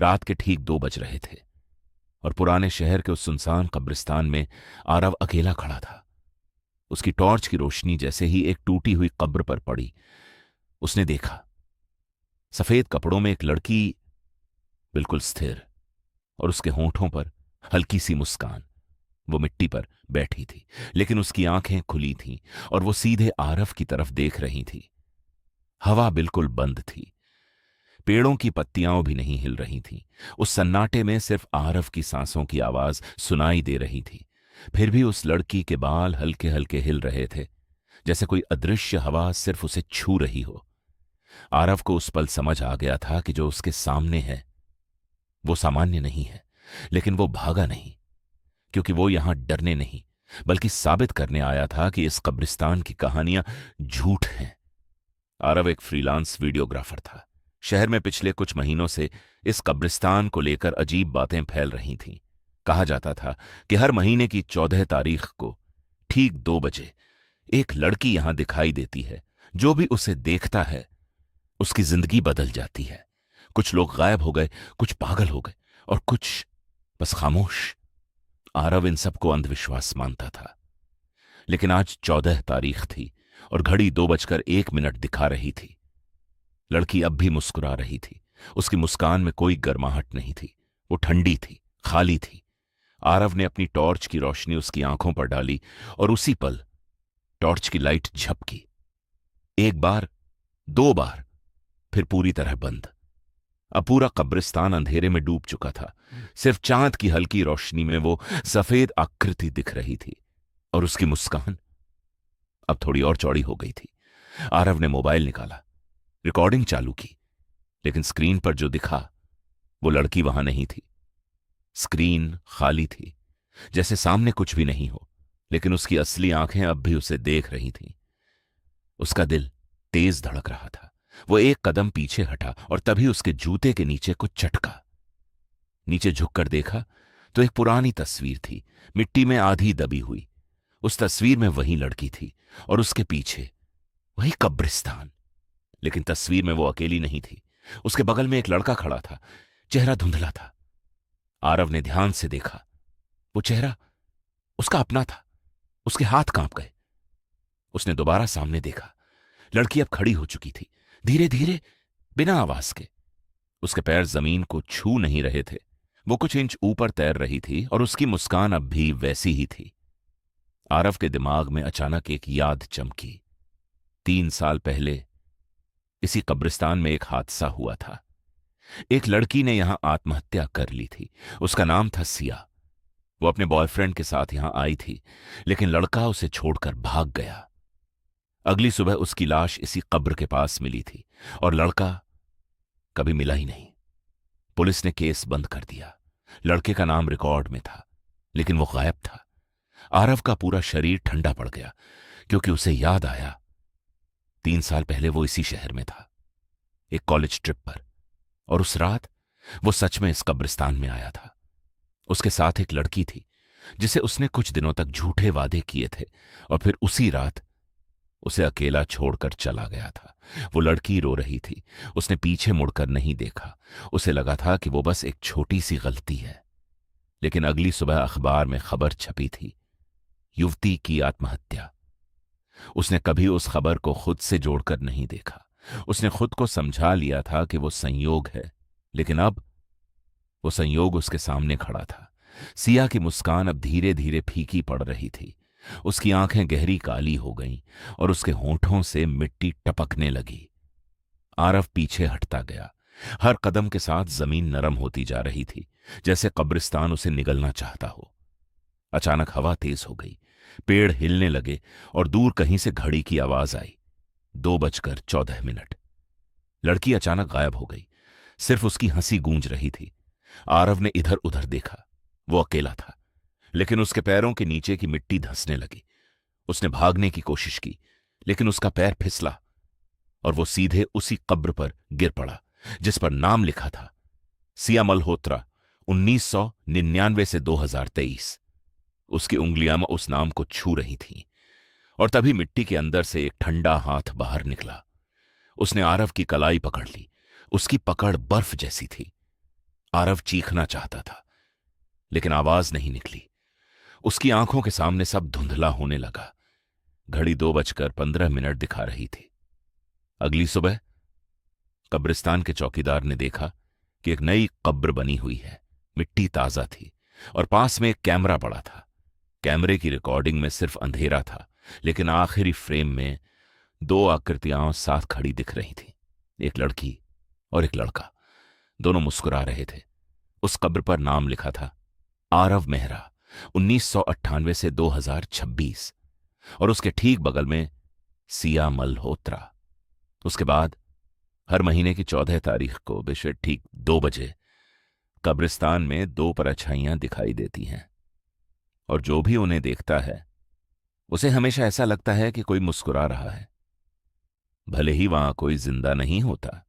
रात के ठीक 2 बज रहे थे और पुराने शहर के उस सुनसान कब्रिस्तान में आरव अकेला खड़ा था। उसकी टॉर्च की रोशनी जैसे ही एक टूटी हुई कब्र पर पड़ी, उसने देखा सफेद कपड़ों में एक लड़की, बिल्कुल स्थिर, और उसके होंठों पर हल्की सी मुस्कान। वो मिट्टी पर बैठी थी, लेकिन उसकी आंखें खुली थीं और वो सीधे आरव की तरफ देख रही थी। हवा बिल्कुल बंद थी, पेड़ों की पत्तियां भी नहीं हिल रही थीं। उस सन्नाटे में सिर्फ आरव की सांसों की आवाज सुनाई दे रही थी। फिर भी उस लड़की के बाल हल्के हल्के हिल रहे थे, जैसे कोई अदृश्य हवा सिर्फ उसे छू रही हो। आरव को उस पल समझ आ गया था कि जो उसके सामने है वो सामान्य नहीं है, लेकिन वो भागा नहीं, क्योंकि वो यहां डरने नहीं बल्कि साबित करने आया था कि इस कब्रिस्तान की कहानियां झूठ हैं। आरव एक फ्रीलांस वीडियोग्राफर था। शहर में पिछले कुछ महीनों से इस कब्रिस्तान को लेकर अजीब बातें फैल रही थीं। कहा जाता था कि हर महीने की 14 तारीख को ठीक 2 बजे एक लड़की यहां दिखाई देती है। जो भी उसे देखता है उसकी जिंदगी बदल जाती है। कुछ लोग गायब हो गए, कुछ पागल हो गए और कुछ बस खामोश। आरव इन सबको अंधविश्वास मानता था, लेकिन आज 14 तारीख थी और घड़ी 2:01 दिखा रही थी। लड़की अब भी मुस्कुरा रही थी। उसकी मुस्कान में कोई गर्माहट नहीं थी, वो ठंडी थी, खाली थी। आरव ने अपनी टॉर्च की रोशनी उसकी आंखों पर डाली और उसी पल टॉर्च की लाइट झपकी। 1 बार, 2 बार, फिर पूरी तरह बंद। अब पूरा कब्रिस्तान अंधेरे में डूब चुका था। सिर्फ चांद की हल्की रोशनी में वो सफेद आकृति दिख रही थी और उसकी मुस्कान अब थोड़ी और चौड़ी हो गई थी। आरव ने मोबाइल निकाला, रिकॉर्डिंग चालू की, लेकिन स्क्रीन पर जो दिखा वो लड़की वहां नहीं थी। स्क्रीन खाली थी, जैसे सामने कुछ भी नहीं हो, लेकिन उसकी असली आंखें अब भी उसे देख रही थीं। उसका दिल तेज धड़क रहा था। वो एक कदम पीछे हटा और तभी उसके जूते के नीचे कुछ चटका। नीचे झुककर देखा तो एक पुरानी तस्वीर थी, मिट्टी में आधी दबी हुई। उस तस्वीर में वही लड़की थी और उसके पीछे वही कब्रिस्तान। लेकिन तस्वीर में वो अकेली नहीं थी। उसके बगल में एक लड़का खड़ा था, चेहरा धुंधला था। आरव ने ध्यान से देखा, वो चेहरा उसका अपना था। उसके हाथ कांप गए। उसने दोबारा सामने देखा। लड़की अब खड़ी हो चुकी थी, धीरे धीरे, बिना आवाज के। उसके पैर जमीन को छू नहीं रहे थे। वो कुछ इंच ऊपर तैर रही थी और उसकी मुस्कान अब भी वैसी ही थी। आरव के दिमाग में अचानक एक याद चमकी। 3 साल पहले इसी कब्रिस्तान में एक हादसा हुआ था। एक लड़की ने यहां आत्महत्या कर ली थी। उसका नाम था सिया। वो अपने बॉयफ्रेंड के साथ यहां आई थी, लेकिन लड़का उसे छोड़कर भाग गया। अगली सुबह उसकी लाश इसी कब्र के पास मिली थी और लड़का कभी मिला ही नहीं। पुलिस ने केस बंद कर दिया। लड़के का नाम रिकॉर्ड में था, लेकिन वो गायब था। आरव का पूरा शरीर ठंडा पड़ गया, क्योंकि उसे याद आया 3 साल पहले वो इसी शहर में था, एक कॉलेज ट्रिप पर। और उस रात वो सच में इस कब्रिस्तान में आया था। उसके साथ एक लड़की थी जिसे उसने कुछ दिनों तक झूठे वादे किए थे और फिर उसी रात उसे अकेला छोड़कर चला गया था। वो लड़की रो रही थी। उसने पीछे मुड़कर नहीं देखा। उसे लगा था कि वो बस एक छोटी सी गलती है। लेकिन अगली सुबह अखबार में खबर छपी थी, युवती की आत्महत्या। उसने कभी उस खबर को खुद से जोड़कर नहीं देखा। उसने खुद को समझा लिया था कि वो संयोग है, लेकिन अब वो संयोग उसके सामने खड़ा था। सिया की मुस्कान अब धीरे धीरे फीकी पड़ रही थी। उसकी आंखें गहरी काली हो गईं और उसके होंठों से मिट्टी टपकने लगी। आरव पीछे हटता गया। हर कदम के साथ जमीन नरम होती जा रही थी, जैसे कब्रिस्तान उसे निगलना चाहता हो। अचानक हवा तेज हो गई, पेड़ हिलने लगे और दूर कहीं से घड़ी की आवाज आई, 2:14। लड़की अचानक गायब हो गई। सिर्फ उसकी हंसी गूंज रही थी। आरव ने इधर उधर देखा। वो अकेला था, लेकिन उसके पैरों के नीचे की मिट्टी धंसने लगी। उसने भागने की कोशिश की, लेकिन उसका पैर फिसला और वो सीधे उसी कब्र पर गिर पड़ा जिस पर नाम लिखा था, सिया मल्होत्रा, 1999 से 2023। उसकी उंगलियां उस नाम को छू रही थीं और तभी मिट्टी के अंदर से एक ठंडा हाथ बाहर निकला। उसने आरव की कलाई पकड़ ली। उसकी पकड़ बर्फ जैसी थी। आरव चीखना चाहता था, लेकिन आवाज नहीं निकली। उसकी आंखों के सामने सब धुंधला होने लगा। घड़ी 2:15 दिखा रही थी। अगली सुबह कब्रिस्तान के चौकीदार ने देखा कि एक नई कब्र बनी हुई है। मिट्टी ताजा थी और पास में एक कैमरा पड़ा था। कैमरे की रिकॉर्डिंग में सिर्फ अंधेरा था, लेकिन आखिरी फ्रेम में दो आकृतियां साथ खड़ी दिख रही थीं, एक लड़की और एक लड़का। दोनों मुस्कुरा रहे थे। उस कब्र पर नाम लिखा था, आरव मेहरा, 1998 से 2026, और उसके ठीक बगल में सिया मल्होत्रा। उसके बाद हर महीने की 14 तारीख को बेशक ठीक 2 बजे कब्रिस्तान में दो परछाइयां दिखाई देती हैं, और जो भी उन्हें देखता है उसे हमेशा ऐसा लगता है कि कोई मुस्कुरा रहा है, भले ही वहां कोई जिंदा नहीं होता।